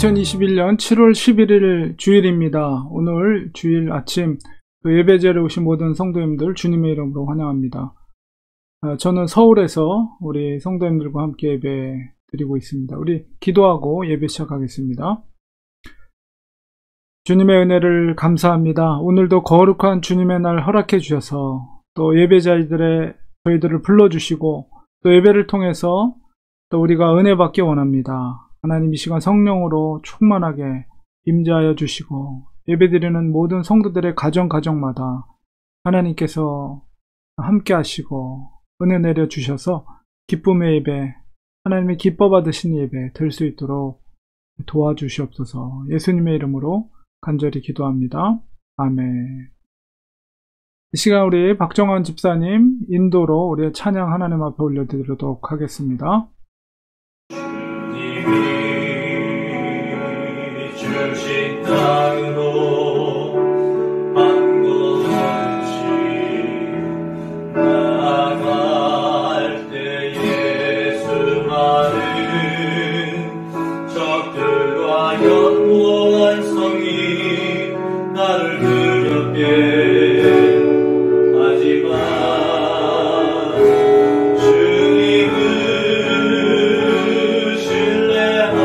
2021년 7월 11일 주일입니다. 오늘 주일 아침 예배 자리에 오신 모든 성도님들 주님의 이름으로 환영합니다. 저는 서울에서 우리 성도님들과 함께 예배 드리고 있습니다. 우리 기도하고 예배 시작하겠습니다. 주님의 은혜를 감사합니다. 오늘도 거룩한 주님의 날 허락해 주셔서 또 예배 자리들에 저희들을 불러주시고 또 예배를 통해서 또 우리가 은혜 받기 원합니다. 하나님 이 시간 성령으로 충만하게 임재하여 주시고 예배드리는 모든 성도들의 가정마다 하나님께서 함께 하시고 은혜 내려 주셔서 기쁨의 예배, 하나님의 기뻐 받으신 예배 될 수 있도록 도와주시옵소서. 예수님의 이름으로 간절히 기도합니다. 아멘. 이 시간 우리 박정환 집사님 인도로 우리의 찬양 하나님 앞에 올려드리도록 하겠습니다. 주신 땅으로 방문없이 나아갈 때에 수많은 적들과 견고한 성이 나를 두렵게 하지만 주님을 신뢰하고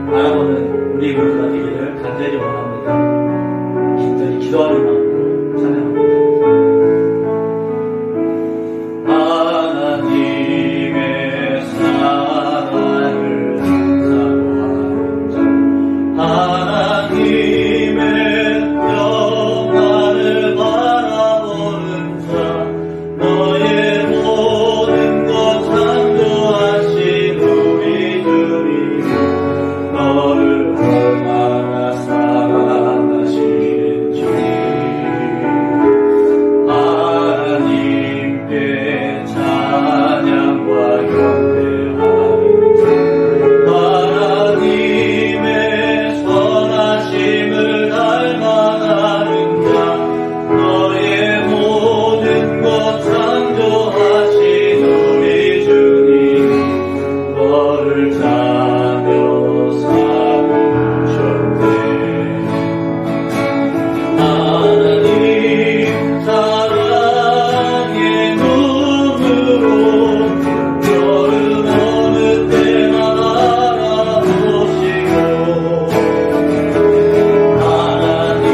알아보는 우리 모두가 되기를 간절히 원합니다. 간절히 기도하는 마음으로 찬양합니다. 하나님의 사랑을 사모하는 자, 하나님의 영광을 바라보는 자, 너의 모든 것 창조하신 우리 주님, 너를 얼마나 사랑하시는지. 하나님께 찬양과 경배하는 자, 하나님의 선하심을 닮아가는 자, 너의 모든 것 창조하신 우리 주님, 너를 자며 삼으셨네. 하나님 사랑의 눈으로 너를 어느 때나 바라보시고, 하나님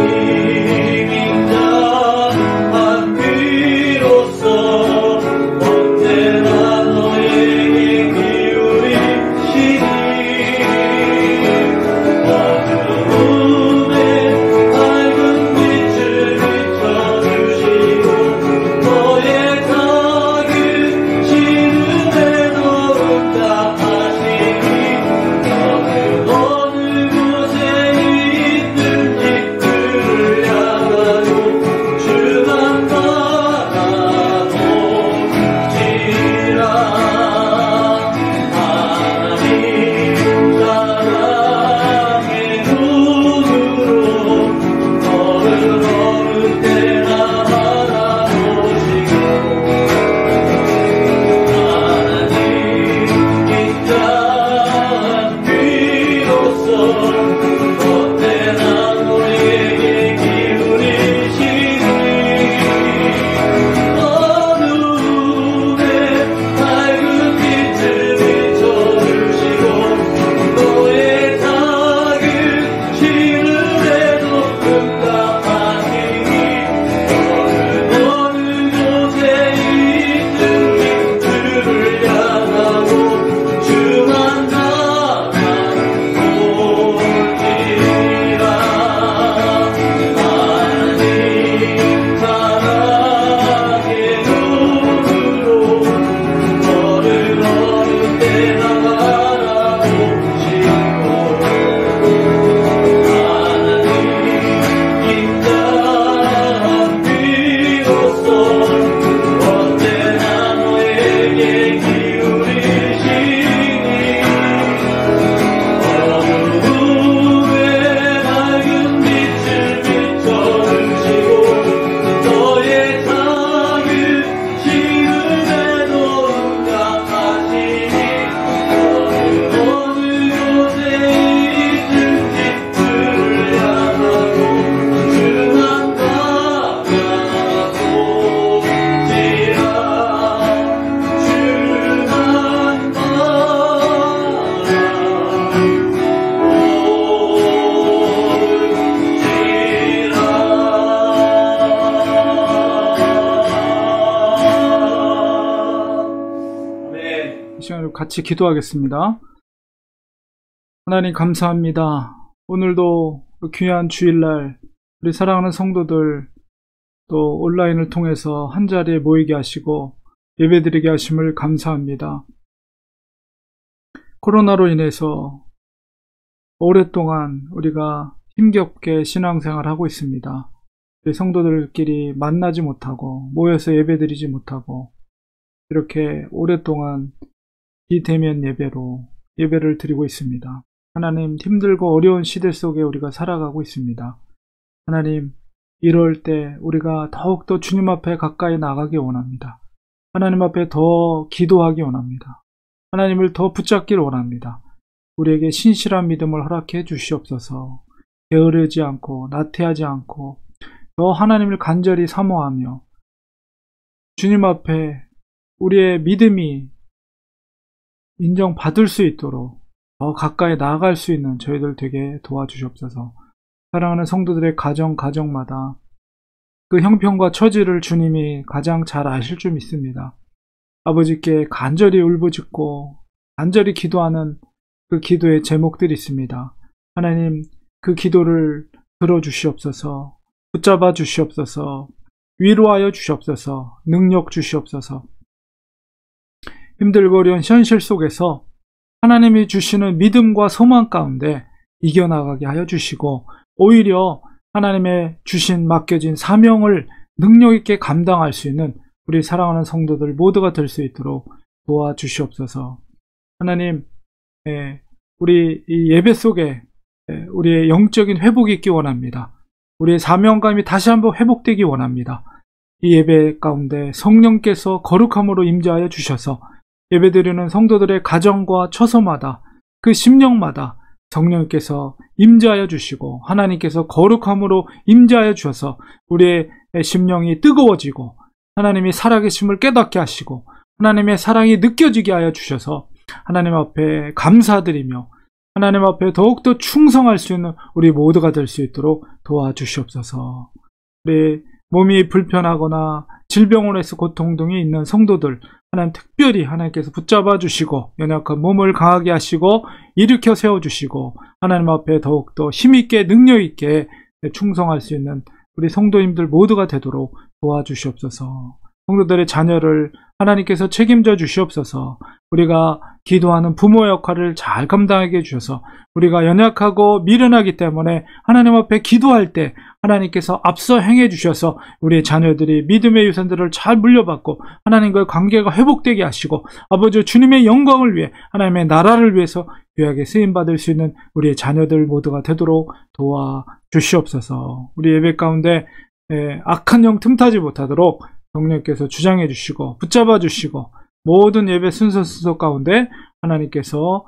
인자한 귀로서 언제나 너에게 기울이시니, 어두움에 밝은 빛을 비춰주시고, 너의 작은 시름에 너른다 하시니, 너는 어느 곳에 있든지 그를 향하고 주만 바라보시라. 하나님 사랑의 눈으로 너를 어느 때나 바라보시고, 하나님 인자한 귀로서 언제나 너에게 기울이시니, 어두움에 밝은 빛을 비춰주시고, 너의 작은 시름에도 응답하시니, 너는 어느 곳에 있든지 주를 향하고 주만 바라보시라. 하나님 사랑의 눈으로 너를 어느 때나 바라보시고, 하나님 인자한 귀로서 언제나 너에게 기울이시니, 어두움에 밝은 빛을 비춰주시고, 너의 작은 시름에도 응답하시니, 너는 어느 곳에 있든지 주를 향하고 주만 바라보시라. 아멘. 이 시간에 같이 기도하겠습니다. 하나님 감사합니다. 오늘도 귀한 주일날 우리 사랑하는 성도들 또 온라인을 통해서 한자리에 모이게 하시고 예배드리게 하심을 감사합니다. 코로나로 인해서 오랫동안 우리가 힘겹게 신앙생활을 하고 있습니다. 우리 성도들끼리 만나지 못하고 모여서 예배드리지 못하고 이렇게 오랫동안 비대면 예배로 예배를 드리고 있습니다. 하나님, 힘들고 어려운 시대 속에 우리가 살아가고 있습니다. 하나님, 이럴 때 우리가 더욱더 주님 앞에 가까이 나가기 원합니다. 하나님 앞에 더 기도하기 원합니다. 하나님을 더 붙잡기를 원합니다. 우리에게 신실한 믿음을 허락해 주시옵소서. 게으르지 않고 나태하지 않고 더 하나님을 간절히 사모하며 주님 앞에 우리의 믿음이 인정받을 수 있도록 더 가까이 나아갈 수 있는 저희들 되게 도와주시옵소서. 사랑하는 성도들의 가정마다 그 형편과 처지를 주님이 가장 잘 아실 줄 믿습니다. 아버지께 간절히 울부짖고 간절히 기도하는 그 기도의 제목들이 있습니다. 하나님, 그 기도를 들어주시옵소서, 붙잡아 주시옵소서, 위로하여 주시옵소서, 능력 주시옵소서. 힘들고 어려운 현실 속에서 하나님이 주시는 믿음과 소망 가운데 이겨나가게 하여 주시고, 오히려 하나님의 주신 맡겨진 사명을 능력 있게 감당할 수 있는 우리 사랑하는 성도들 모두가 될 수 있도록 도와주시옵소서. 하나님, 우리 이 예배 속에 우리의 영적인 회복이 있기 원합니다. 우리의 사명감이 다시 한번 회복되기 원합니다. 이 예배 가운데 성령께서 거룩함으로 임재하여 주셔서 예배드리는 성도들의 가정과 처소마다 그 심령마다 성령께서 임재하여 주시고 하나님께서 거룩함으로 임재하여 주셔서 우리의 심령이 뜨거워지고 하나님이 살아계심을 깨닫게 하시고 하나님의 사랑이 느껴지게 하여 주셔서 하나님 앞에 감사드리며 하나님 앞에 더욱더 충성할 수 있는 우리 모두가 될 수 있도록 도와주시옵소서. 우리 몸이 불편하거나 질병으로 해서 고통 등이 있는 성도들 하나님 특별히 하나님께서 붙잡아 주시고 연약한 몸을 강하게 하시고 일으켜 세워주시고 하나님 앞에 더욱더 힘있게 능력있게 충성할 수 있는 우리 성도님들 모두가 되도록 도와주시옵소서. 성도들의 자녀를 하나님께서 책임져 주시옵소서. 우리가 기도하는 부모 역할을 잘 감당하게 해주셔서 우리가 연약하고 미련하기 때문에 하나님 앞에 기도할 때 하나님께서 앞서 행해 주셔서 우리의 자녀들이 믿음의 유산들을 잘 물려받고 하나님과의 관계가 회복되게 하시고 아버지 주님의 영광을 위해 하나님의 나라를 위해서 귀하게 쓰임받을 수 있는 우리의 자녀들 모두가 되도록 도와주시옵소서. 우리 예배 가운데 악한 영 틈타지 못하도록 성령께서 주장해 주시고 붙잡아 주시고 모든 예배 순서 가운데 하나님께서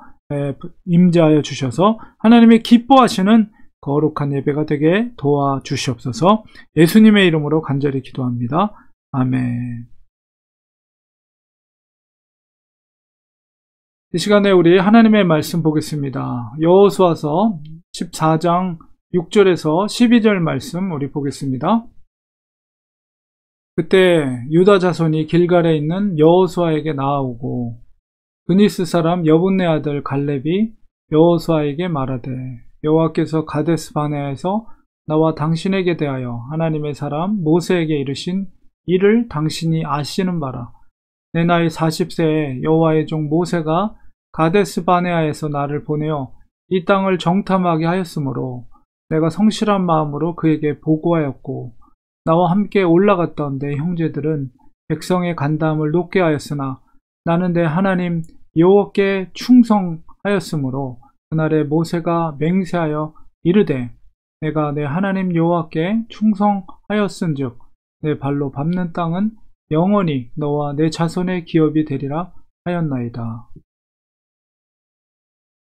임재하여 주셔서 하나님의 기뻐하시는 거룩한 예배가 되게 도와주시옵소서. 예수님의 이름으로 간절히 기도합니다. 아멘. 이 시간에 우리 하나님의 말씀 보겠습니다. 여호수아서 14장 6절에서 12절 말씀 우리 보겠습니다. 그때 유다 자손이 길갈에 있는 여호수아에게 나아오고 그니스 사람 여분네 아들 갈렙이 여호수아에게 말하되 여호와께서 가데스 바네아에서 나와 당신에게 대하여 하나님의 사람 모세에게 이르신 이를 당신이 아시는 바라. 내 나이 40세에 여호와의 종 모세가 가데스 바네아에서 나를 보내어 이 땅을 정탐하게 하였으므로 내가 성실한 마음으로 그에게 보고하였고 나와 함께 올라갔던 내 형제들은 백성의 간담을 높게 하였으나 나는 내 하나님 여호와께 충성하였으므로 그날에 모세가 맹세하여 이르되 내가 내 하나님 여호와께 충성하였은즉 내 발로 밟는 땅은 영원히 너와 내 자손의 기업이 되리라 하였나이다.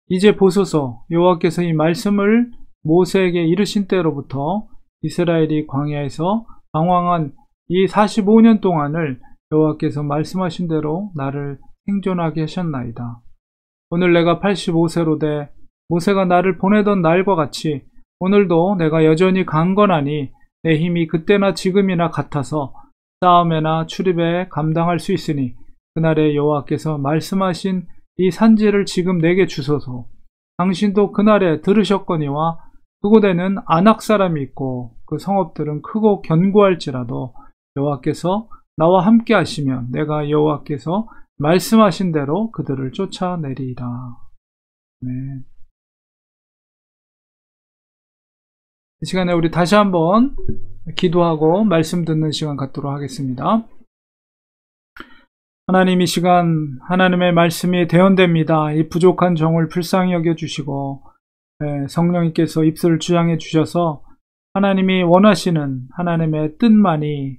이제 보소서 여호와께서 이 말씀을 모세에게 이르신 때로부터 이스라엘이 광야에서 방황한 이 45년 동안을 여호와께서 말씀하신 대로 나를 생존하게 하셨나이다. 오늘 내가 85세로 돼 모세가 나를 보내던 날과 같이 오늘도 내가 여전히 강건하니 내 힘이 그때나 지금이나 같아서 싸움에나 출입에 감당할 수 있으니 그날에 여호와께서 말씀하신 이 산지를 지금 내게 주소서. 당신도 그날에 들으셨거니와 그곳에는 아낙 사람이 있고 그 성읍들은 크고 견고할지라도 여호와께서 나와 함께 하시면 내가 여호와께서 말씀하신 대로 그들을 쫓아내리이다. 네. 이 시간에 우리 다시 한번 기도하고 말씀 듣는 시간 갖도록 하겠습니다. 하나님, 이 시간 하나님의 말씀이 대언됩니다. 이 부족한 정을 불쌍히 여겨주시고 성령님께서 입술을 주장해 주셔서 하나님이 원하시는 하나님의 뜻만이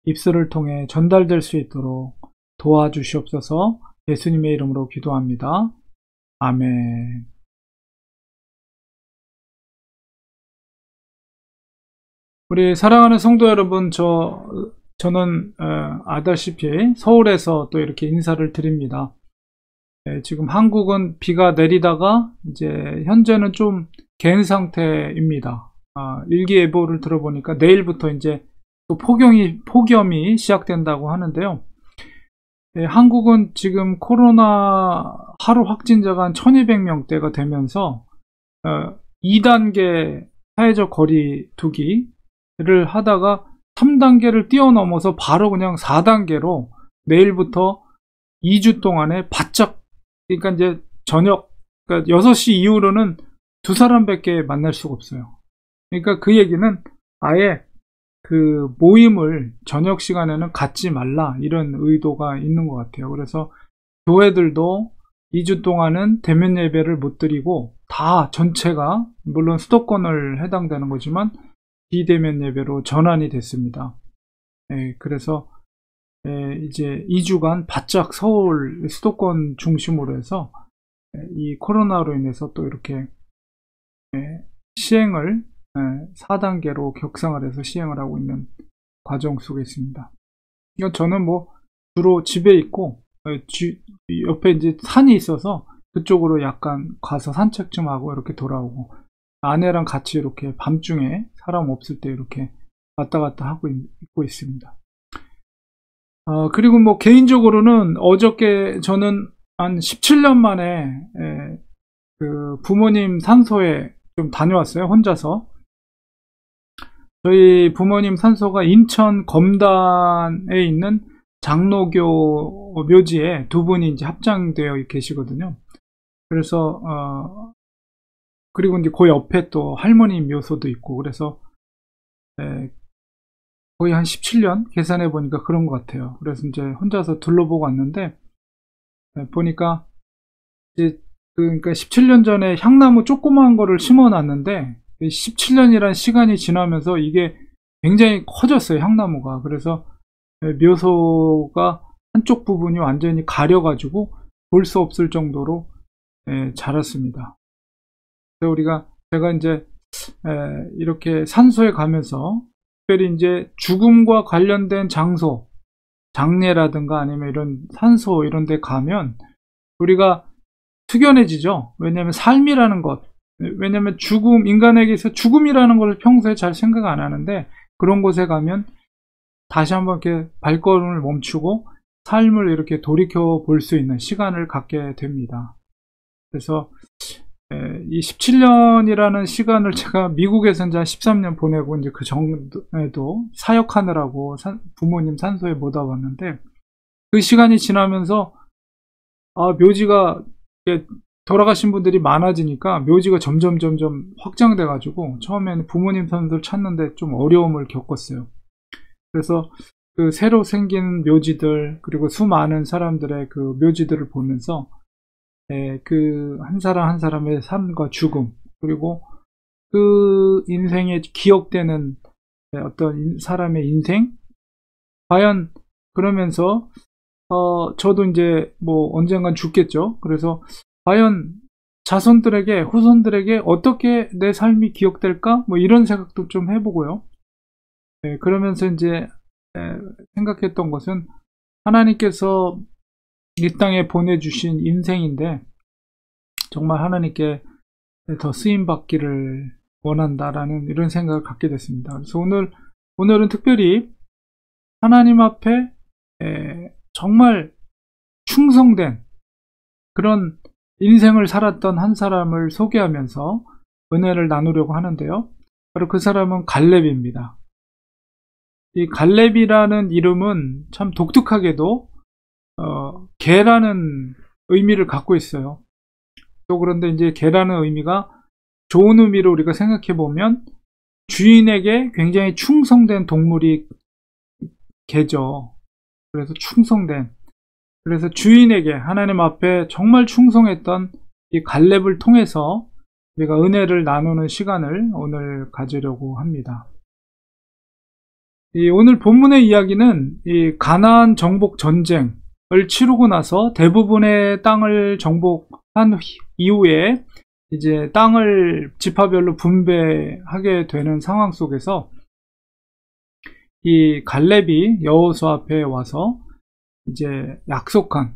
입술을 통해 전달될 수 있도록 도와주시옵소서. 예수님의 이름으로 기도합니다. 아멘. 우리 사랑하는 성도 여러분, 저는 아다시피 서울에서 또 이렇게 인사를 드립니다. 지금 한국은 비가 내리다가 이제 현재는 좀 개은 상태입니다. 일기예보를 들어보니까 내일부터 이제 또 폭염이 시작된다고 하는데요. 한국은 지금 코로나 하루 확진자가 한 1200명대가 되면서 2단계 사회적 거리 두기를 하다가 3단계를 뛰어넘어서 바로 그냥 4단계로 내일부터 2주 동안에 바짝, 그러니까 이제 그러니까 6시 이후로는 두 사람밖에 만날 수가 없어요. 그러니까 그 얘기는 아예 그 모임을 저녁 시간에는 갖지 말라, 이런 의도가 있는 것 같아요. 그래서 교회들도 2주 동안은 대면 예배를 못 드리고 다 전체가, 물론 수도권을 해당되는 거지만 비대면 예배로 전환이 됐습니다. 그래서 이제 2주간 바짝 서울 수도권 중심으로 해서 이 코로나로 인해서 또 이렇게 시행을 4단계로 격상을 해서 시행을 하고 있는 과정 속에 있습니다. 이건 저는 뭐 주로 집에 있고 옆에 이제 산이 있어서 그쪽으로 약간 가서 산책 좀 하고 이렇게 돌아오고, 아내랑 같이 이렇게 밤중에 사람 없을 때 이렇게 왔다 갔다 하고 있고 있습니다. 그리고 뭐 개인적으로는 어저께 저는 한 17년 만에 그 부모님 산소에 좀 다녀왔어요. 혼자서. 저희 부모님 산소가 인천 검단에 있는 장로교 묘지에 두 분이 이제 합장되어 계시거든요. 그래서 그리고 이제 그 옆에 또 할머니 묘소도 있고, 그래서 거의 한 17년 계산해 보니까 그런 것 같아요. 그래서 이제 혼자서 둘러보고 왔는데 보니까 이제 그러니까 17년 전에 향나무 조그마한 거를 심어 놨는데 17년이란 시간이 지나면서 이게 굉장히 커졌어요, 향나무가. 그래서 묘소가 한쪽 부분이 완전히 가려가지고 볼 수 없을 정도로 자랐습니다. 그래서 제가 이제 이렇게 산소에 가면서 특별히 이제 죽음과 관련된 장소, 장례라든가 아니면 이런 산소 이런 데 가면 우리가 숙연해지죠. 왜냐하면 삶이라는 것, 왜냐하면 인간에게서 죽음이라는 걸 평소에 잘 생각 안 하는데, 그런 곳에 가면 다시 한번 이렇게 발걸음을 멈추고 삶을 이렇게 돌이켜 볼 수 있는 시간을 갖게 됩니다. 그래서 이 17년이라는 시간을 제가 미국에서 이제 한 13년 보내고 이제 그 전에도 사역하느라고 부모님 산소에 못 와봤는데, 그 시간이 지나면서 묘지가 돌아가신 분들이 많아지니까 묘지가 점점 확장돼 가지고 처음에는 부모님 산소를 찾는데 좀 어려움을 겪었어요. 그래서 그 새로 생긴 묘지들, 그리고 수많은 사람들의 그 묘지들을 보면서 그 한 사람 한 사람의 삶과 죽음, 그리고 그 인생에 기억되는 어떤 사람의 인생, 과연 그러면서 저도 이제 뭐 언젠간 죽겠죠. 그래서 과연 자손들에게, 후손들에게 어떻게 내 삶이 기억될까? 뭐 이런 생각도 좀 해보고요. 그러면서 이제 생각했던 것은 하나님께서 이 땅에 보내주신 인생인데 정말 하나님께 더 쓰임받기를 원한다라는 이런 생각을 갖게 됐습니다. 그래서 오늘은 특별히 하나님 앞에 정말 충성된 그런 인생을 살았던 한 사람을 소개하면서 은혜를 나누려고 하는데요. 바로 그 사람은 갈렙입니다. 이 갈렙이라는 이름은 참 독특하게도 개라는 의미를 갖고 있어요. 또 그런데 이제 개라는 의미가 좋은 의미로 우리가 생각해 보면 주인에게 굉장히 충성된 동물이 개죠. 그래서 그래서 주인에게 하나님 앞에 정말 충성했던 이 갈렙을 통해서 우리가 은혜를 나누는 시간을 오늘 가지려고 합니다. 오늘 본문의 이야기는 이 가나안 정복 전쟁을 치르고 나서 대부분의 땅을 정복한 이후에 이제 땅을 지파별로 분배하게 되는 상황 속에서 이 갈렙이 여호수아 앞에 와서 이제 약속한,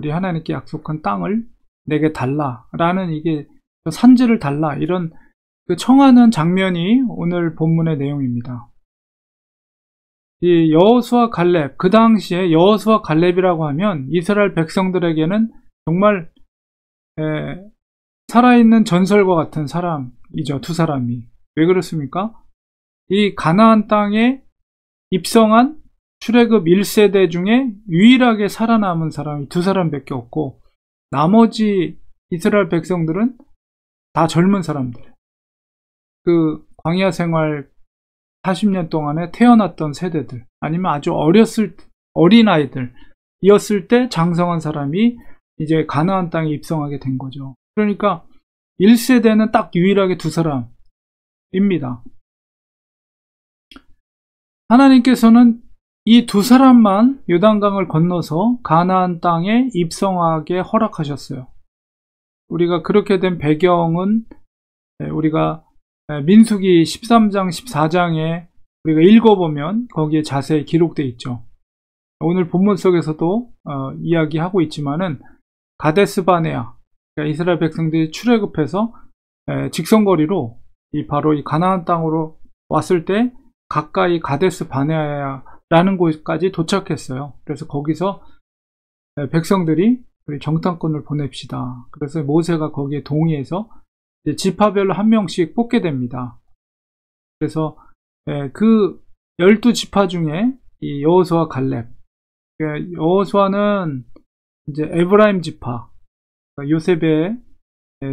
우리 하나님께 약속한 땅을 내게 달라 라는, 이게 산지를 달라, 이런 그 청하는 장면이 오늘 본문의 내용입니다. 이 여호수아 갈렙, 그 당시에 여호수아 갈렙이라고 하면 이스라엘 백성들에게는 정말 살아있는 전설과 같은 사람이죠. 두 사람이. 왜 그렇습니까? 이 가나안 땅에 입성한 출애굽 1세대 중에 유일하게 살아남은 사람이 두 사람밖에 없고, 나머지 이스라엘 백성들은 다 젊은 사람들. 그 광야 생활 40년 동안에 태어났던 세대들, 아니면 아주 어린아이들이었을 때 장성한 사람이 이제 가나안 땅에 입성하게 된 거죠. 그러니까 1세대는 딱 유일하게 두 사람입니다. 하나님께서는 이 두 사람만 요단강을 건너서 가나안 땅에 입성하게 허락하셨어요. 우리가 그렇게 된 배경은 우리가 민수기 13장 14장에 우리가 읽어보면 거기에 자세히 기록되어 있죠. 오늘 본문 속에서도 이야기하고 있지만은 가데스 바네아, 그러니까 이스라엘 백성들이 출애굽해서 직선거리로 바로 이 가나안 땅으로 왔을 때 가까이 가데스 바네아라는 곳까지 도착했어요. 그래서 거기서 백성들이 우리 정탐꾼을 보냅시다. 그래서 모세가 거기에 동의해서 지파별로 한 명씩 뽑게 됩니다. 그래서 그 12지파 중에 이 여호수아 갈렙, 여호수아는 이제 에브라임 지파, 요셉의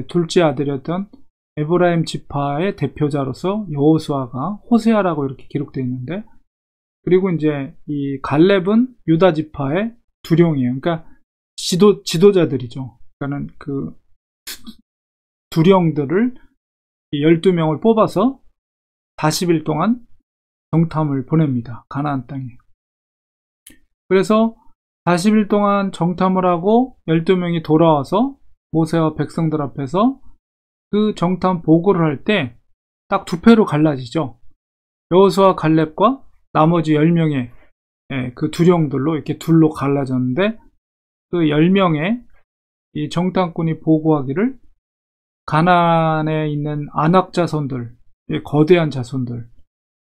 둘째 아들이었던 에브라임 지파의 대표자로서 여호수아가 호세아라고 이렇게 기록되어 있는데, 그리고 이제 이 갈렙은 유다 지파의 두령이에요. 그러니까 지도자들이죠. 그러니까는 그 두령들을 12명을 뽑아서 40일 동안 정탐을 보냅니다. 가나안 땅에. 그래서 40일 동안 정탐을 하고 12명이 돌아와서 모세와 백성들 앞에서 그 정탐 보고를 할 때 딱 두 패로 갈라지죠. 여호수아 갈렙과 나머지 10명의 그 두령들로 이렇게 둘로 갈라졌는데, 그 10명의 이 정탐꾼이 보고하기를 가나안에 있는 아낙 자손들, 거대한 자손들,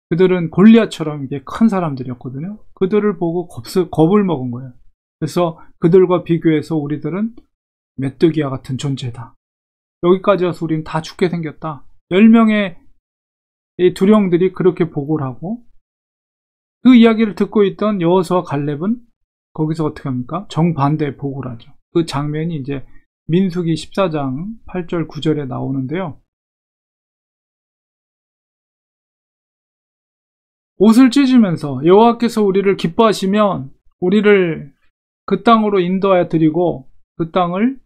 그들은 골리앗처럼 이게 큰 사람들이었거든요. 그들을 보고 겁을 먹은 거예요. 그래서 그들과 비교해서 우리들은 메뚜기와 같은 존재다. 여기까지 와서 우리는 다 죽게 생겼다. 10명의 이 두령들이 그렇게 보고를 하고, 그 이야기를 듣고 있던 여호수아 갈렙은 거기서 어떻게 합니까? 정반대의 보고를 하죠. 그 장면이 이제 민수기 14장 8절 9절에 나오는데요. 옷을 찢으면서 여호와께서 우리를 기뻐하시면 우리를 그 땅으로 인도하여 드리고 그 땅을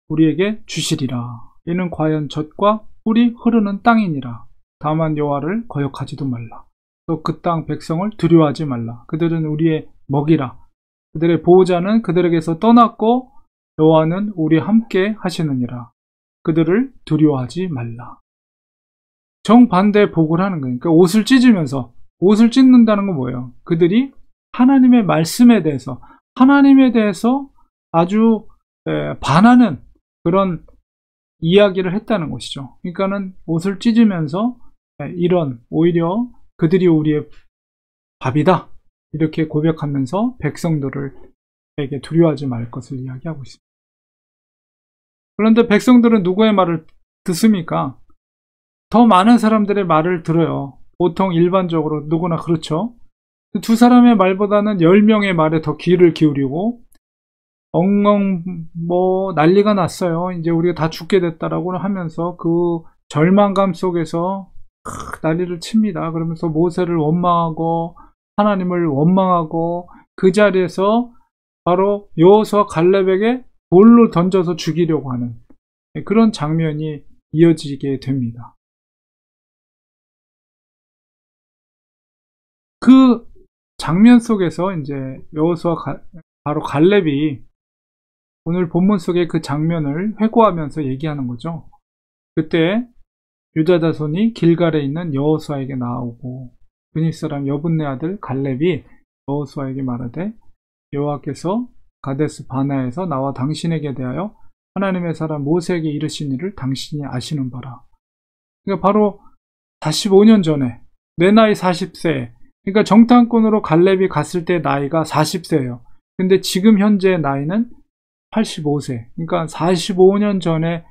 우리에게 주시리라. 이는 과연 젖과 꿀이 흐르는 땅이니라. 다만 여호와를 거역하지도 말라. 또 그 땅 백성을 두려워하지 말라. 그들은 우리의 먹이라. 그들의 보호자는 그들에게서 떠났고 여호와는 우리 함께 하시느니라. 그들을 두려워하지 말라. 정반대 보고를 하는 거예요. 그러니까 옷을 찢으면서, 옷을 찢는다는 건 뭐예요? 그들이 하나님의 말씀에 대해서, 하나님에 대해서 아주 반하는 그런 이야기를 했다는 것이죠. 그러니까는 옷을 찢으면서 이런, 오히려 그들이 우리의 밥이다, 이렇게 고백하면서 백성들에게 두려워하지 말 것을 이야기하고 있습니다. 그런데 백성들은 누구의 말을 듣습니까? 더 많은 사람들의 말을 들어요. 보통 일반적으로 누구나 그렇죠. 두 사람의 말보다는 10명의 말에 더 귀를 기울이고 엉엉 난리가 났어요. 이제 우리가 다 죽게 됐다라고 하면서 그 절망감 속에서 난리를 칩니다. 그러면서 모세를 원망하고 하나님을 원망하고 그 자리에서 바로 여호수아 갈렙에게 돌로 던져서 죽이려고 하는 그런 장면이 이어지게 됩니다. 그 장면 속에서 이제 여호수아 바로 갈렙이 오늘 본문 속의 그 장면을 회고하면서 얘기하는 거죠. 그때 유다 자손이 길갈에 있는 여호수아에게 나오고 브니 사람 여분네 아들 갈렙이 여호수아에게 말하되 여호와께서 가데스 바네아에서 나와 당신에게 대하여 하나님의 사람 모세에게 이르신 일을 당신이 아시는 바라. 그러니까 바로 45년 전에 내 나이 40세, 그러니까 정탐꾼으로 갈렙이 갔을 때 나이가 40세예요. 근데 지금 현재 나이는 85세. 그러니까 45년 전에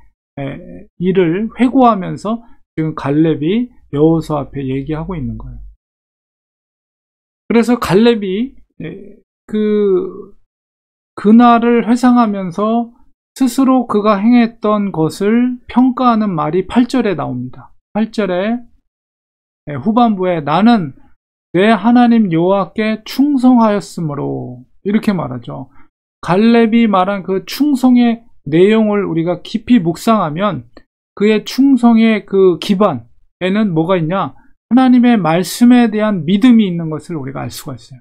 일을 회고하면서 지금 갈렙이 여호수아 앞에 얘기하고 있는 거예요. 그래서 갈렙이 그날을 회상하면서 스스로 그가 행했던 것을 평가하는 말이 8절에 나옵니다. 8절에 후반부에 나는 내 하나님 여호와께 충성하였으므로 이렇게 말하죠. 갈렙이 말한 그 충성의 내용을 우리가 깊이 묵상하면 그의 충성의 그 기반에는 뭐가 있냐? 하나님의 말씀에 대한 믿음이 있는 것을 우리가 알 수가 있어요.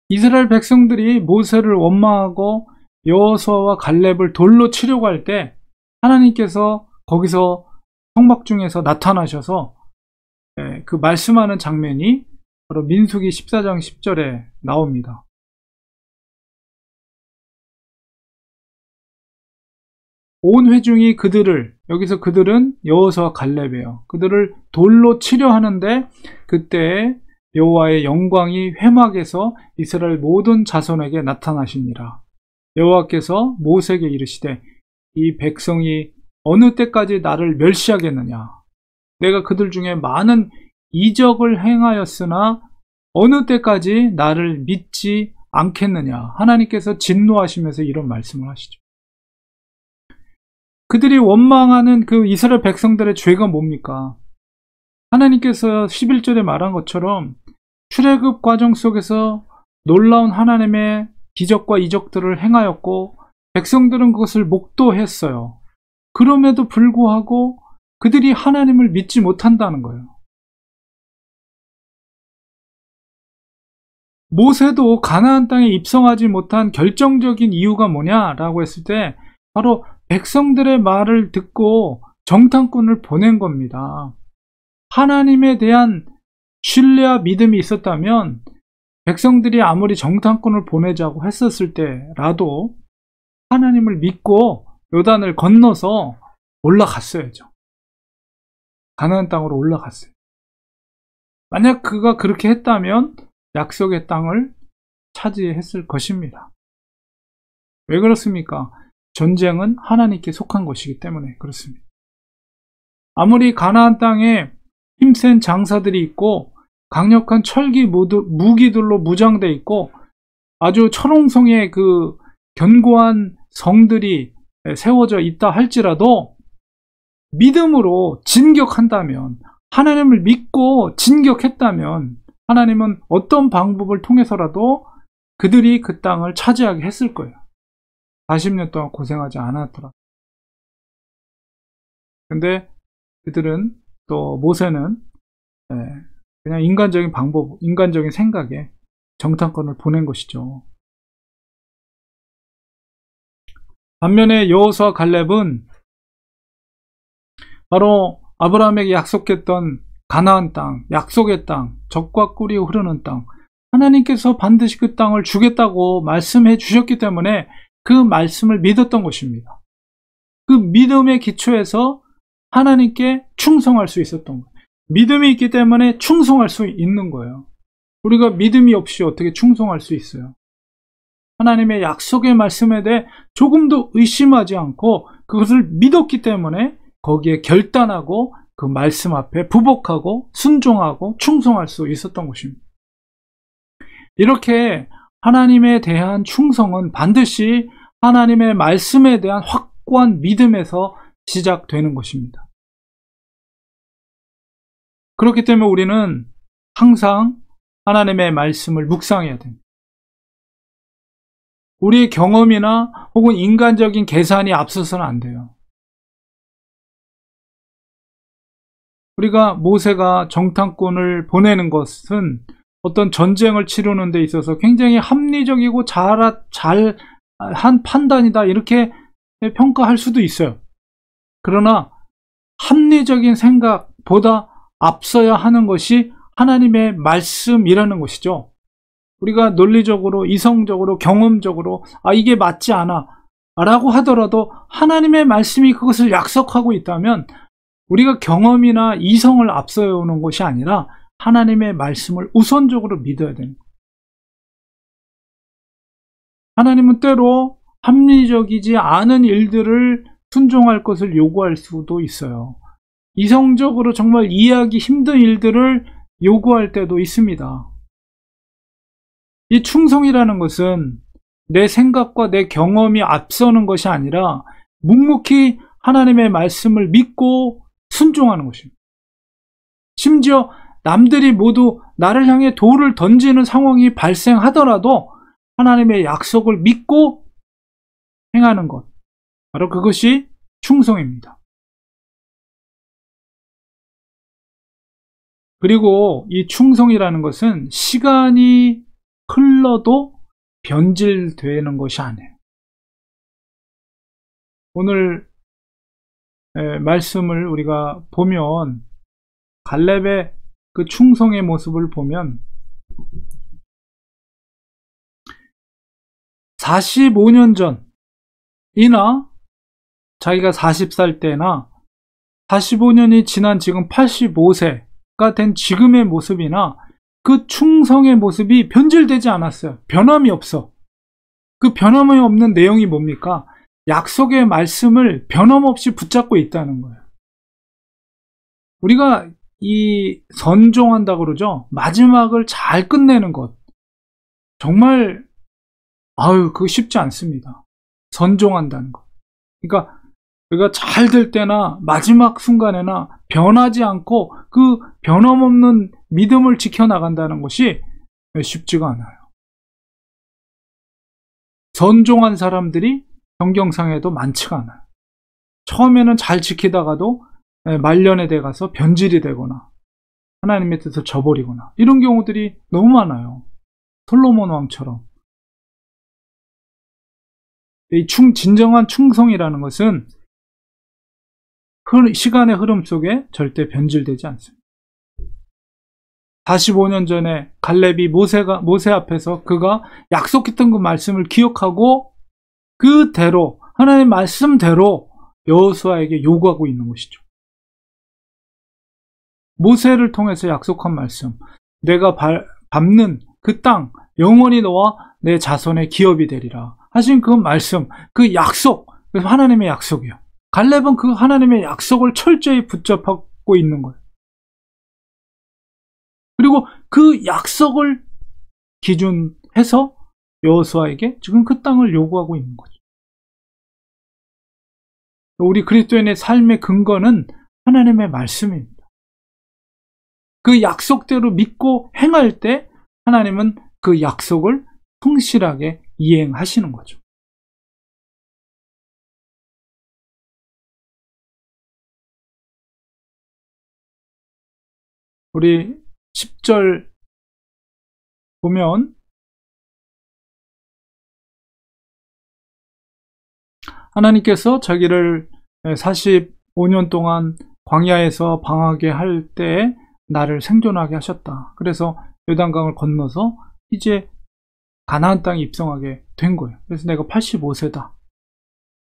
이스라엘 백성들이 모세를 원망하고 여호수아와 갈렙을 돌로 치려고 할 때 하나님께서 거기서 성막 중에서 나타나셔서 그 말씀하는 장면이 바로 민수기 14장 10절에 나옵니다. 온 회중이 그들을, 여기서 그들은 여호수아 갈렙이에요. 그들을 돌로 치려 하는데 그때 여호와의 영광이 회막에서 이스라엘 모든 자손에게 나타나시니라. 여호와께서 모세에게 이르시되 이 백성이 어느 때까지 나를 멸시하겠느냐? 내가 그들 중에 많은 이적을 행하였으나 어느 때까지 나를 믿지 않겠느냐? 하나님께서 진노하시면서 이런 말씀을 하시죠. 그들이 원망하는 그 이스라엘 백성들의 죄가 뭡니까? 하나님께서 11절에 말한 것처럼 출애굽 과정 속에서 놀라운 하나님의 기적과 이적들을 행하였고 백성들은 그것을 목도했어요. 그럼에도 불구하고 그들이 하나님을 믿지 못한다는 거예요. 모세도 가나안 땅에 입성하지 못한 결정적인 이유가 뭐냐라고 했을 때 바로 백성들의 말을 듣고 정탐꾼을 보낸 겁니다. 하나님에 대한 신뢰와 믿음이 있었다면 백성들이 아무리 정탐꾼을 보내자고 했었을 때라도 하나님을 믿고 요단을 건너서 올라갔어야죠. 가나안 땅으로 올라갔어요. 만약 그가 그렇게 했다면 약속의 땅을 차지했을 것입니다. 왜 그렇습니까? 전쟁은 하나님께 속한 것이기 때문에 그렇습니다. 아무리 가나안 땅에 힘센 장사들이 있고 강력한 철기 무기들로 무장되어 있고 아주 철옹성의 그 견고한 성들이 세워져 있다 할지라도 믿음으로 진격한다면, 하나님을 믿고 진격했다면 하나님은 어떤 방법을 통해서라도 그들이 그 땅을 차지하게 했을 거예요. 40년 동안 고생하지 않았더라. 근데 그들은, 또 모세는 그냥 인간적인 방법, 인간적인 생각에 정탐꾼을 보낸 것이죠. 반면에 여호수아 갈렙은 바로 아브라함에게 약속했던 가나안 땅, 약속의 땅, 젖과 꿀이 흐르는 땅, 하나님께서 반드시 그 땅을 주겠다고 말씀해 주셨기 때문에 그 말씀을 믿었던 것입니다. 그 믿음의 기초에서 하나님께 충성할 수 있었던 거예요. 믿음이 있기 때문에 충성할 수 있는 거예요. 우리가 믿음이 없이 어떻게 충성할 수 있어요? 하나님의 약속의 말씀에 대해 조금도 의심하지 않고 그것을 믿었기 때문에 거기에 결단하고 그 말씀 앞에 부복하고 순종하고 충성할 수 있었던 것입니다. 이렇게 하나님에 대한 충성은 반드시 하나님의 말씀에 대한 확고한 믿음에서 시작되는 것입니다. 그렇기 때문에 우리는 항상 하나님의 말씀을 묵상해야 됩니다. 우리의 경험이나 혹은 인간적인 계산이 앞서서는 안 돼요. 우리가 모세가 정탐꾼을 보내는 것은 어떤 전쟁을 치르는 데 있어서 굉장히 합리적이고 잘한 판단이다 이렇게 평가할 수도 있어요. 그러나 합리적인 생각보다 앞서야 하는 것이 하나님의 말씀이라는 것이죠. 우리가 논리적으로, 이성적으로, 경험적으로 이게 맞지 않아 라고 하더라도 하나님의 말씀이 그것을 약속하고 있다면 우리가 경험이나 이성을 앞세우는 것이 아니라 하나님의 말씀을 우선적으로 믿어야 되는 거예요. 하나님은 때로 합리적이지 않은 일들을 순종할 것을 요구할 수도 있어요. 이성적으로 정말 이해하기 힘든 일들을 요구할 때도 있습니다. 이 충성이라는 것은 내 생각과 내 경험이 앞서는 것이 아니라 묵묵히 하나님의 말씀을 믿고 순종하는 것입니다. 심지어 남들이 모두 나를 향해 돌을 던지는 상황이 발생하더라도 하나님의 약속을 믿고 행하는 것, 바로 그것이 충성입니다. 그리고 이 충성이라는 것은 시간이 흘러도 변질되는 것이 아니에요. 오늘 말씀을 우리가 보면 갈렙의 그 충성의 모습을 보면 45년 전이나 자기가 40살 때나 45년이 지난 지금 85세가 된 지금의 모습이나 그 충성의 모습이 변질되지 않았어요. 변함이 없어. 그 변함이 없는 내용이 뭡니까? 약속의 말씀을 변함없이 붙잡고 있다는 거예요. 우리가 이 선종한다고 그러죠. 마지막을 잘 끝내는 것. 정말 그거 쉽지 않습니다. 선종한다는 것. 그러니까 우리가 잘 될 때나 마지막 순간에나 변하지 않고 그 변함없는 믿음을 지켜나간다는 것이 쉽지가 않아요. 선종한 사람들이 성경상에도 많지가 않아요. 처음에는 잘 지키다가도 말년에 돼 가서 변질이 되거나 하나님의 뜻을 저버리거나 이런 경우들이 너무 많아요. 솔로몬 왕처럼. 이 진정한 충성이라는 것은 시간의 흐름 속에 절대 변질되지 않습니다. 45년 전에 갈렙이 모세 앞에서 그가 약속했던 그 말씀을 기억하고 그대로 하나님의 말씀대로 여호수아에게 요구하고 있는 것이죠. 모세를 통해서 약속한 말씀, 내가 밟는 그 땅 영원히 너와 내 자손의 기업이 되리라 하신 그 말씀, 그 약속, 그래서 하나님의 약속이요. 갈렙은 그 하나님의 약속을 철저히 붙잡고 있는 거예요. 그리고 그 약속을 기준해서 여호수아에게 지금 그 땅을 요구하고 있는 거죠. 우리 그리스도인의 삶의 근거는 하나님의 말씀입니다. 그 약속대로 믿고 행할 때 하나님은 그 약속을 성실하게 이행하시는 거죠. 우리 10절 보면 하나님께서 자기를 45년 동안 광야에서 방하게 할 때 나를 생존하게 하셨다. 그래서 요단강을 건너서 이제 가나안 땅에 입성하게 된 거예요. 그래서 내가 85세다.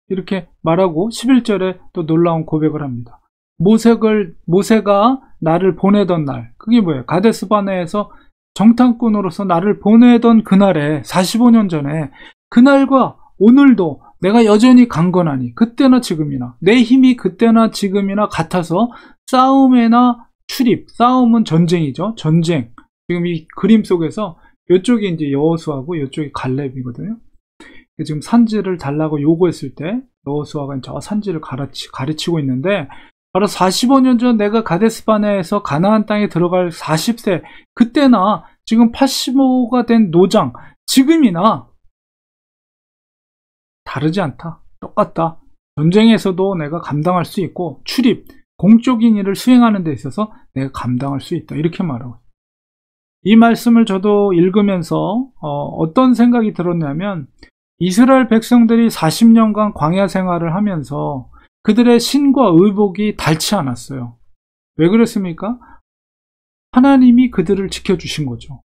이렇게 말하고 11절에 또 놀라운 고백을 합니다. 모세가 나를 보내던 날, 그게 뭐예요? 가데스바네에서 정탐꾼으로서 나를 보내던 그날에 45년 전에 그날과 오늘도 내가 여전히 강건하니 그때나 지금이나 내 힘이 그때나 지금이나 같아서 싸움에나 출입, 싸움은 전쟁이죠. 전쟁. 지금 이 그림 속에서 이쪽이 이제 여호수아고 이쪽이 갈렙이거든요. 지금 산지를 달라고 요구했을 때 여호수아가 저 산지를 가르치고 있는데 바로 45년 전 내가 가데스바네에서 가나안 땅에 들어갈 40세 그때나 지금 85가 된 노장 지금이나 다르지 않다. 똑같다. 전쟁에서도 내가 감당할 수 있고 출입, 공적인 일을 수행하는 데 있어서 내가 감당할 수 있다. 이렇게 말하고 있어요. 이 말씀을 저도 읽으면서 어떤 생각이 들었냐면 이스라엘 백성들이 40년간 광야 생활을 하면서 그들의 신과 의복이 닳지 않았어요. 왜 그랬습니까? 하나님이 그들을 지켜주신 거죠.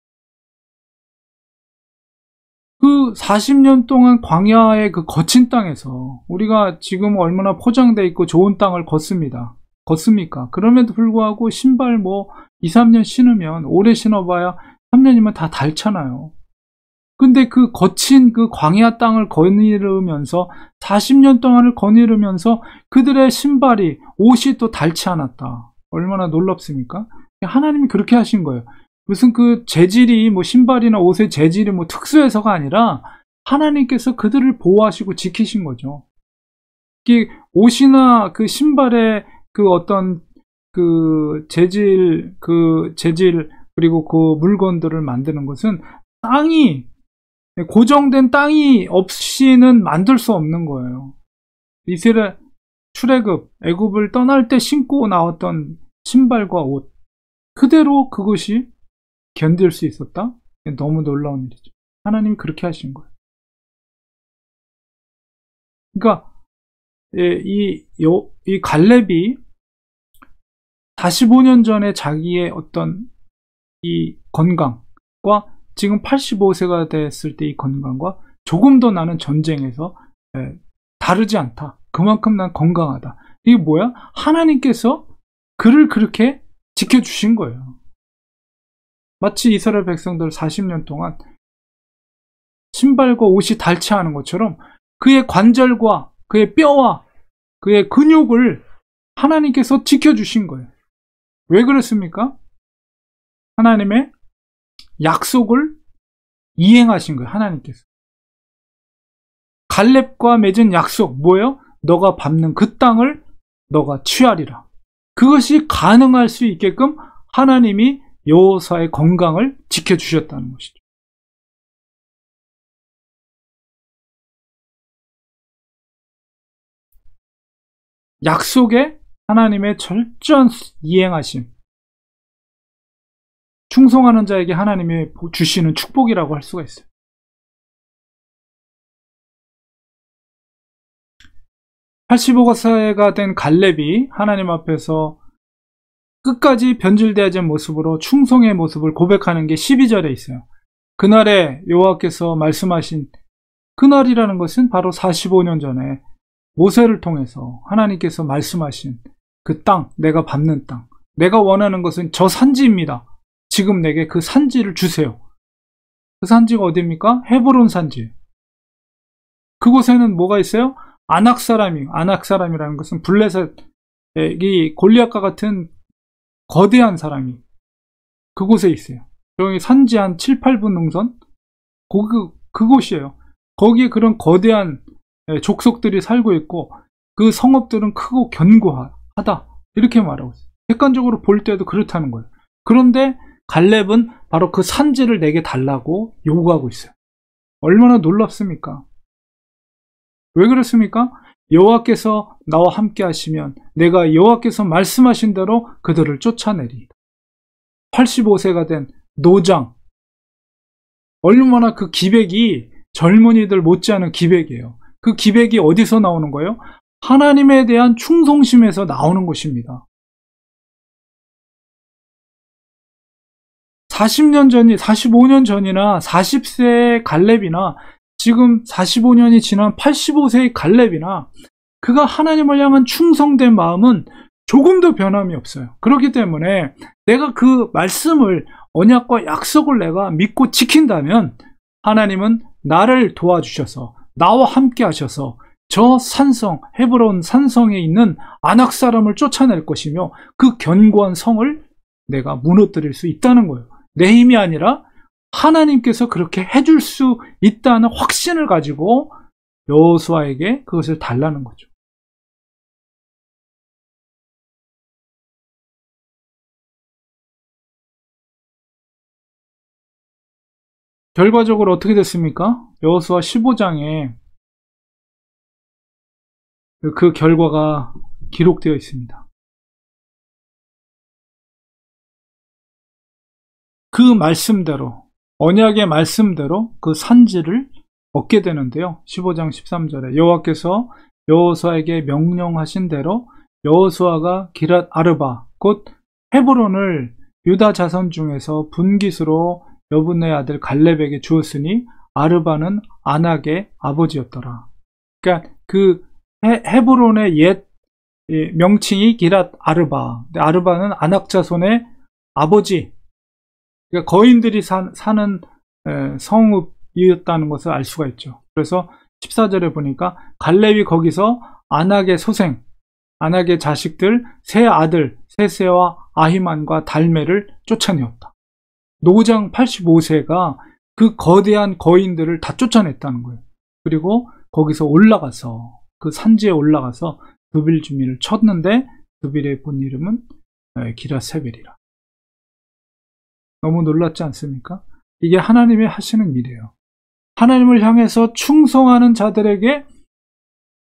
그 40년 동안 광야의 그 거친 땅에서 우리가 지금 얼마나 포장돼 있고 좋은 땅을 걷습니까? 그럼에도 불구하고 신발 뭐 2, 3년 신으면, 오래 신어봐야 3년이면 다 닳잖아요. 근데 그 거친 그 광야 땅을 거니르면서 40년 동안을 거니르면서 그들의 신발이, 옷이 또 닳지 않았다. 얼마나 놀랍습니까? 하나님이 그렇게 하신 거예요. 무슨 그 재질이, 뭐 신발이나 옷의 재질이 뭐 특수해서가 아니라 하나님께서 그들을 보호하시고 지키신 거죠. 이게 옷이나 그 신발의 그 어떤 그 재질 그리고 그 물건들을 만드는 것은 땅이, 고정된 땅이 없이는 만들 수 없는 거예요. 이스라엘 출애굽, 애굽을 떠날 때 신고 나왔던 신발과 옷, 그대로 그것이 견딜 수 있었다? 너무 놀라운 일이죠. 하나님이 그렇게 하신 거예요. 그러니까 이 갈렙이 45년 전에 자기의 어떤 이 건강과 지금 85세가 됐을 때 이 건강과 조금도 나는 전쟁에서 다르지 않다. 그만큼 난 건강하다. 이게 뭐야? 하나님께서 그를 그렇게 지켜주신 거예요. 마치 이스라엘 백성들 40년 동안 신발과 옷이 닳지 않은 것처럼 그의 관절과 그의 뼈와 그의 근육을 하나님께서 지켜주신 거예요. 왜 그랬습니까? 하나님의 약속을 이행하신 거예요. 하나님께서. 갈렙과 맺은 약속, 뭐예요? 너가 밟는 그 땅을 너가 취하리라. 그것이 가능할 수 있게끔 하나님이 여호수아의 건강을 지켜주셨다는 것이죠. 약속에 하나님의 철저한 이행하심, 충성하는 자에게 하나님이 주시는 축복이라고 할 수가 있어요. 85세가 된 갈렙이 하나님 앞에서 끝까지 변질되지 않은 모습으로 충성의 모습을 고백하는 게 12절에 있어요. 그날에 여호와께서 말씀하신, 그날이라는 것은 바로 45년 전에 모세를 통해서 하나님께서 말씀하신 그 땅, 내가 밟는 땅, 내가 원하는 것은 저 산지입니다. 지금 내게 그 산지를 주세요. 그 산지가 어디입니까? 헤브론 산지. 그곳에는 뭐가 있어요? 아낙 사람이라는 것은 블레셋, 이 골리앗과 같은 거대한 사람이 그곳에 있어요. 여기 산지 한 7, 8분 능선? 그곳이에요. 거기에 그런 거대한 족속들이 살고 있고, 그 성읍들은 크고 견고하다. 이렇게 말하고 있어요. 객관적으로 볼 때도 그렇다는 거예요. 그런데 갈렙은 바로 그 산지를 내게 달라고 요구하고 있어요. 얼마나 놀랍습니까? 왜 그렇습니까? 여호와께서 나와 함께 하시면 내가 여호와께서 말씀하신 대로 그들을 쫓아내리이다. 85세가 된 노장, 얼마나 그 기백이 젊은이들 못지않은 기백이에요. 그 기백이 어디서 나오는 거예요? 하나님에 대한 충성심에서 나오는 것입니다. 40년 전이, 45년 전이나 40세의 갈렙이나 지금 45년이 지난 85세의 갈렙이나 그가 하나님을 향한 충성된 마음은 조금도 변함이 없어요. 그렇기 때문에 내가 그 말씀을, 언약과 약속을 내가 믿고 지킨다면 하나님은 나를 도와주셔서, 나와 함께 하셔서 저 산성, 헤브론 산성에 있는 아낙 사람을 쫓아낼 것이며 그 견고한 성을 내가 무너뜨릴 수 있다는 거예요. 내 힘이 아니라 하나님께서 그렇게 해줄 수 있다는 확신을 가지고 여호수아에게 그것을 달라는 거죠. 결과적으로 어떻게 됐습니까? 여호수아 15장에 그 결과가 기록되어 있습니다. 그 말씀대로, 언약의 말씀대로 그 산지를 얻게 되는데요. 15장 13절에 여호와께서 여호수아에게 명령하신 대로 여호수아가 기랏 아르바, 곧 헤브론을 유다 자손 중에서 분깃으로 여분의 아들 갈렙에게 주었으니 아르바는 아낙의 아버지였더라. 그러니까 그 헤브론의 옛 명칭이 기랏 아르바. 근데 아르바는 아낙 자손의 아버지. 그러니까 거인들이 사는 성읍이었다는 것을 알 수가 있죠. 그래서 14절에 보니까 갈렙이 거기서 아낙의 소생, 아낙의 자식들 세 아들 세세와 아히만과 달메를 쫓아내었다. 노장 85세가 그 거대한 거인들을 다 쫓아냈다는 거예요. 그리고 거기서 올라가서 그 산지에 올라가서 드빌 주민을 쳤는데 드빌의 본 이름은 기라세벨이라. 너무 놀랍지 않습니까? 이게 하나님이 하시는 일이에요. 하나님을 향해서 충성하는 자들에게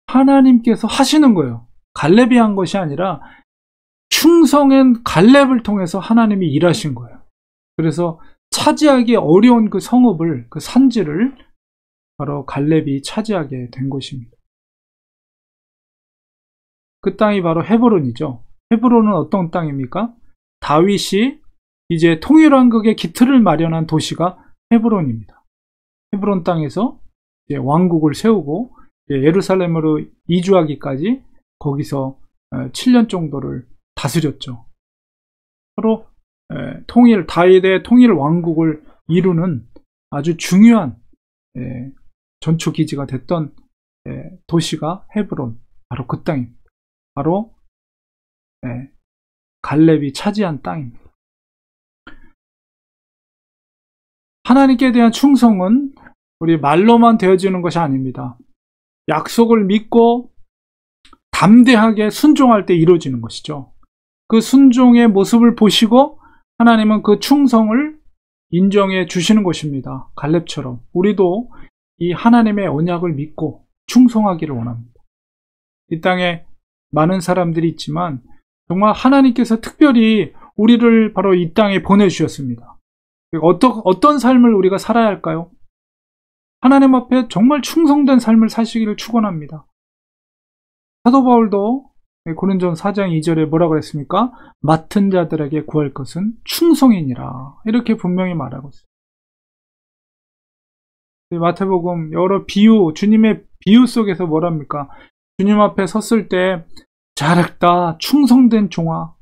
하나님께서 하시는 거예요. 갈렙이 한 것이 아니라 충성한 갈렙을 통해서 하나님이 일하신 거예요. 그래서 차지하기 어려운 그 성읍을, 그 산지를 바로 갈렙이 차지하게 된 것입니다. 그 땅이 바로 헤브론이죠. 헤브론은 어떤 땅입니까? 다윗이 이제 통일왕국의 기틀을 마련한 도시가 헤브론입니다. 헤브론 땅에서 이제 왕국을 세우고 예루살렘으로 이주하기까지 거기서 7년 정도를 다스렸죠. 서로 다윗의 통일 왕국을 이루는 아주 중요한 전초 기지가 됐던 도시가 헤브론, 바로 그 땅입니다. 바로 갈렙이 차지한 땅입니다. 하나님께 대한 충성은 우리 말로만 되어지는 것이 아닙니다. 약속을 믿고 담대하게 순종할 때 이루어지는 것이죠. 그 순종의 모습을 보시고 하나님은 그 충성을 인정해 주시는 것입니다. 갈렙처럼 우리도 이 하나님의 언약을 믿고 충성하기를 원합니다. 이 땅에 많은 사람들이 있지만 정말 하나님께서 특별히 우리를 바로 이 땅에 보내주셨습니다. 어떤 삶을 우리가 살아야 할까요? 하나님 앞에 정말 충성된 삶을 사시기를 축원합니다. 사도 바울도 고린도전 4장 2절에 뭐라고 했습니까? 맡은 자들에게 구할 것은 충성이니라. 이렇게 분명히 말하고 있어요. 마태복음 여러 비유, 주님의 비유 속에서 뭐랍니까? 주님 앞에 섰을 때 잘했다, 충성된 종아,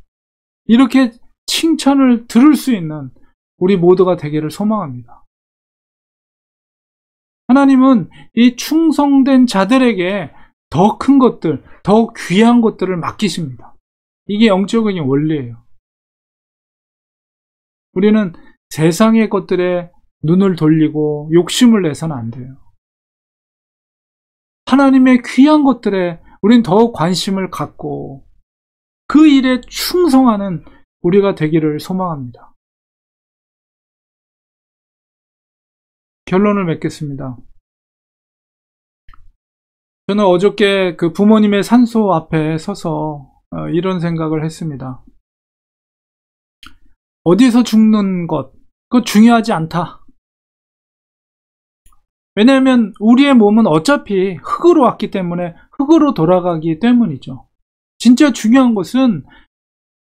이렇게 칭찬을 들을 수 있는 우리 모두가 되기를 소망합니다. 하나님은 이 충성된 자들에게 더 큰 것들, 더 귀한 것들을 맡기십니다. 이게 영적인 원리예요. 우리는 세상의 것들에 눈을 돌리고 욕심을 내서는 안 돼요. 하나님의 귀한 것들에 우린 더 관심을 갖고 그 일에 충성하는 우리가 되기를 소망합니다. 결론을 맺겠습니다. 저는 어저께 그 부모님의 산소 앞에 서서 이런 생각을 했습니다. 어디서 죽는 것, 그거 중요하지 않다. 왜냐하면 우리의 몸은 어차피 흙으로 왔기 때문에 흙으로 돌아가기 때문이죠. 진짜 중요한 것은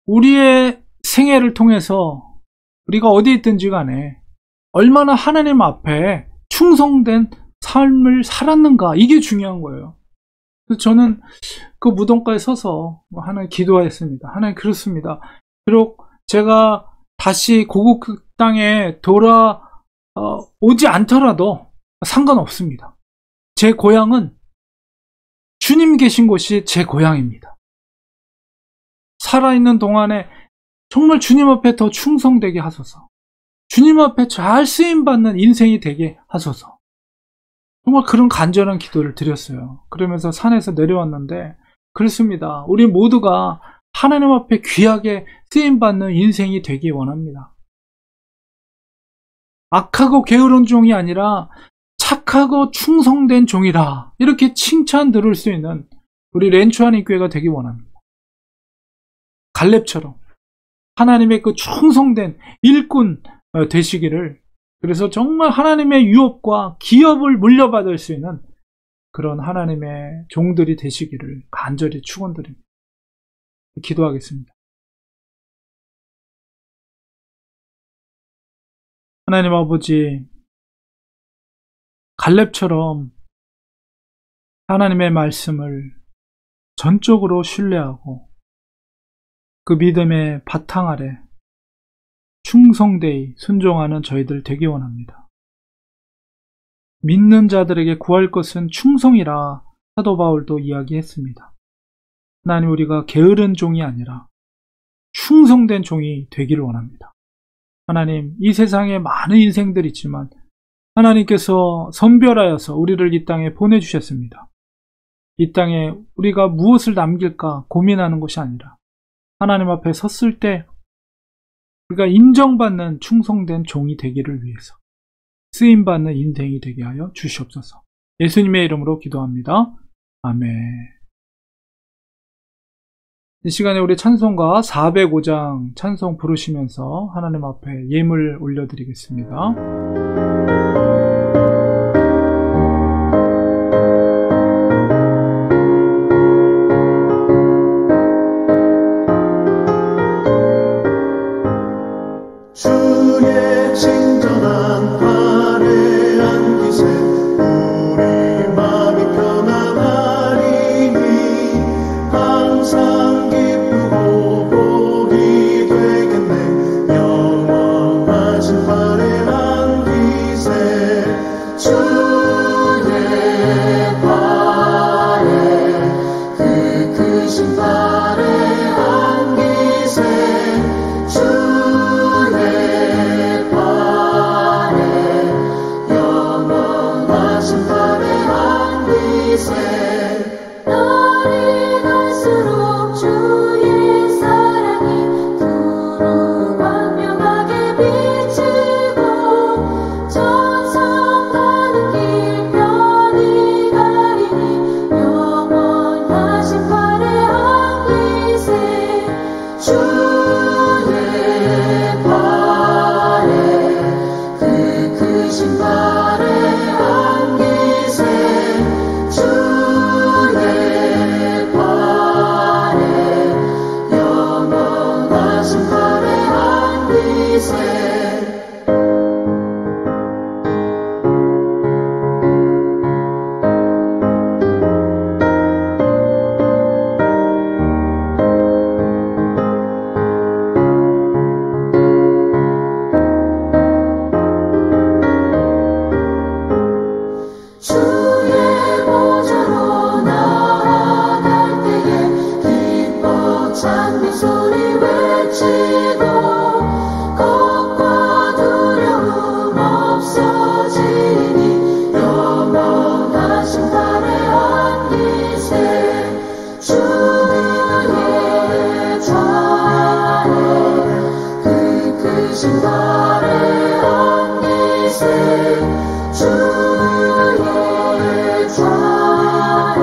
우리의 생애를 통해서 우리가 어디 있든지 간에 얼마나 하나님 앞에 충성된 삶을 살았는가, 이게 중요한 거예요. 그래서 저는 그 무덤가에 서서 하나님 기도했습니다. 하나님, 그렇습니다. 비록 제가 다시 고국 땅에 돌아오지 않더라도 상관없습니다. 제 고향은 주님 계신 곳이 제 고향입니다. 살아있는 동안에 정말 주님 앞에 더 충성되게 하소서. 주님 앞에 잘 쓰임받는 인생이 되게 하소서. 정말 그런 간절한 기도를 드렸어요. 그러면서 산에서 내려왔는데, 그렇습니다. 우리 모두가 하나님 앞에 귀하게 쓰임받는 인생이 되기 원합니다. 악하고 게으른 종이 아니라 착하고 충성된 종이라, 이렇게 칭찬 들을 수 있는 우리 렌추아닌 교회가 되기 원합니다. 갈렙처럼 하나님의 그 충성된 일꾼 되시기를, 그래서 정말 하나님의 유업과 기업을 물려받을 수 있는 그런 하나님의 종들이 되시기를 간절히 축원드립니다. 기도하겠습니다. 하나님 아버지, 갈렙처럼 하나님의 말씀을 전적으로 신뢰하고 그 믿음의 바탕 아래 충성되이 순종하는 저희들 되기 원합니다. 믿는 자들에게 구할 것은 충성이라 사도 바울도 이야기했습니다. 하나님, 우리가 게으른 종이 아니라 충성된 종이 되기를 원합니다. 하나님, 이 세상에 많은 인생들이 있지만 하나님께서 선별하여서 우리를 이 땅에 보내주셨습니다. 이 땅에 우리가 무엇을 남길까 고민하는 것이 아니라 하나님 앞에 섰을 때 우리가 인정받는 충성된 종이 되기를 위해서 쓰임받는 인생이 되게 하여 주시옵소서. 예수님의 이름으로 기도합니다. 아멘. 이 시간에 우리 찬송가 405장 찬송 부르시면서 하나님 앞에 예물 올려드리겠습니다. 주의 친절한 팔에 안기세 우리 마음이 편안하리니 항상 기쁘고 복이 되겠네. 영원하신 팔에 안기세 주의 팔에 그 크신 팔에 안기세 날이 갈수록 주의 사랑이 두루 광명하게 비치고 천성 가는 길 편히 가리니 영원하신 팔에 안기세 주의 팔에 그 크신 팔에 안기세 주의 팔에 영원하신 팔에 안기세 주의 보좌로 나아갈 때에 기뻐 찬미 소리 외치고 걱과 두려움 없어지니 영원하신 팔에 안기세 주의 좌에 그 크신 팔에 안기세 주의 좌에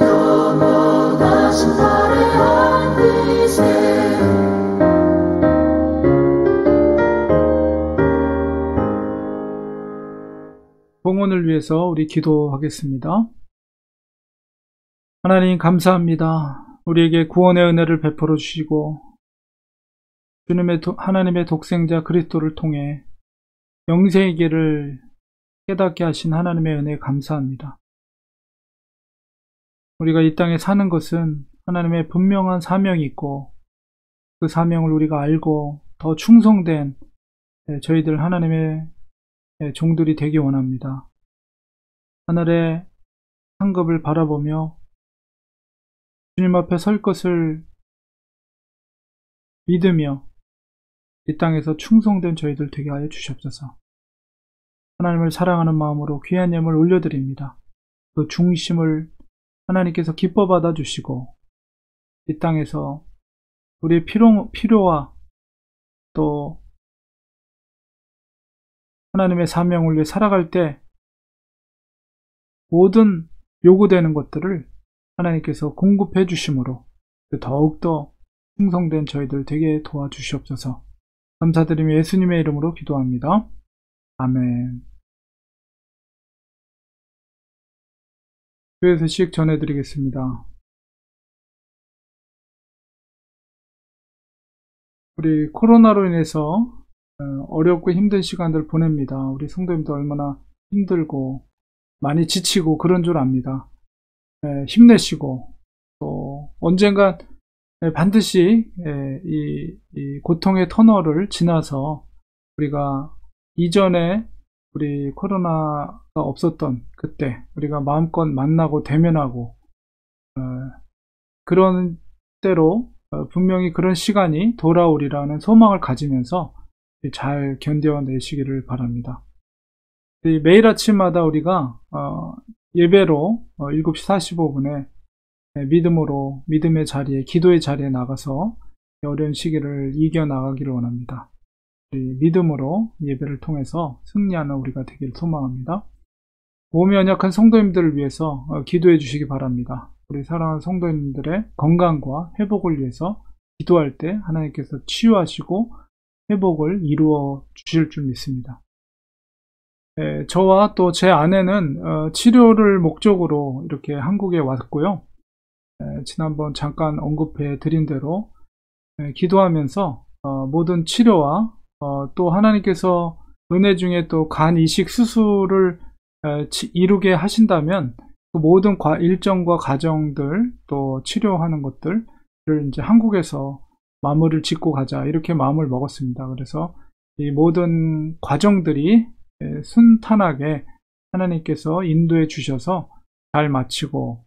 영원하신 팔에 안기세 봉헌을 위해서 우리 기도하겠습니다. 하나님, 감사합니다. 우리에게 구원의 은혜를 베풀어 주시고 하나님의 독생자 그리스도를 통해 영생의 길을 깨닫게 하신 하나님의 은혜에 감사합니다. 우리가 이 땅에 사는 것은 하나님의 분명한 사명이 있고 그 사명을 우리가 알고 더 충성된 저희들 하나님의 종들이 되기 원합니다. 하늘의 상급을 바라보며 주님 앞에 설 것을 믿으며 이 땅에서 충성된 저희들 되게 하여 주시옵소서. 하나님을 사랑하는 마음으로 귀한 예물 올려드립니다. 그 중심을 하나님께서 기뻐 받아주시고 이 땅에서 우리의 필요와 또 하나님의 사명을 위해 살아갈 때 모든 요구되는 것들을 하나님께서 공급해 주심으로 더욱더 충성된 저희들 되게 도와주시옵소서. 감사드리며 예수님의 이름으로 기도합니다. 아멘. 교회 소식 전해드리겠습니다. 우리 코로나로 인해서 어렵고 힘든 시간들 보냅니다. 우리 성도님들 얼마나 힘들고 많이 지치고 그런 줄 압니다. 힘내시고 또 언젠가 반드시 이 고통의 터널을 지나서 우리가 이전에 우리 코로나가 없었던 그때 우리가 마음껏 만나고 대면하고 그런 때로 분명히 그런 시간이 돌아오리라는 소망을 가지면서 잘 견뎌내시기를 바랍니다. 매일 아침마다 우리가 예배로 7시 45분에 믿음으로 믿음의 자리에 기도의 자리에 나가서 어려운 시기를 이겨나가기를 원합니다. 믿음으로 예배를 통해서 승리하는 우리가 되길 소망합니다. 몸이 연약한 성도님들을 위해서 기도해 주시기 바랍니다. 우리 사랑하는 성도님들의 건강과 회복을 위해서 기도할 때 하나님께서 치유하시고 회복을 이루어 주실 줄 믿습니다. 저와 또 제 아내는 치료를 목적으로 이렇게 한국에 왔고요. 지난번 잠깐 언급해 드린 대로 기도하면서 모든 치료와 또 하나님께서 은혜 중에 또 간 이식 수술을 이루게 하신다면 그 모든 일정과 과정들 또 치료하는 것들을 이제 한국에서 마무리를 짓고 가자 이렇게 마음을 먹었습니다. 그래서 이 모든 과정들이 순탄하게 하나님께서 인도해 주셔서 잘 마치고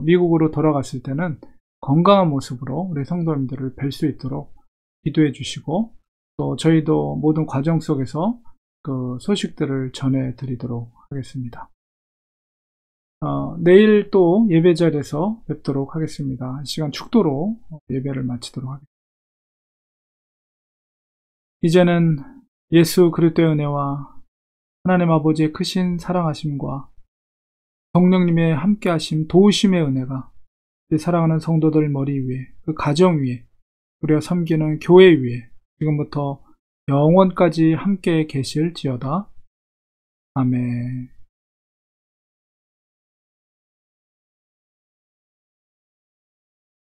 미국으로 돌아갔을 때는 건강한 모습으로 우리 성도님들을 뵐 수 있도록 기도해 주시고 또 저희도 모든 과정 속에서 그 소식들을 전해 드리도록 하겠습니다. 내일 또 예배 자리에서 뵙도록 하겠습니다. 시간 축도로 예배를 마치도록 하겠습니다. 이제는 예수 그리스도의 은혜와 하나님 아버지의 크신 사랑하심과 성령님의 함께하심 도우심의 은혜가 우리 사랑하는 성도들 머리 위에 그 가정 위에 우리가 섬기는 교회 위에 지금부터 영원까지 함께 계실지어다. 아멘.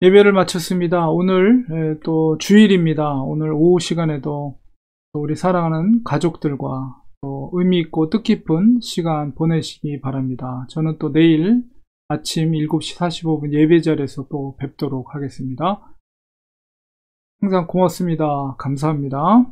예배를 마쳤습니다. 오늘 또 주일입니다. 오늘 오후 시간에도 또 우리 사랑하는 가족들과 또 의미있고 뜻깊은 시간 보내시기 바랍니다. 저는 또 내일 아침 7시 45분 예배 자리에서 또 뵙도록 하겠습니다. 항상 고맙습니다. 감사합니다.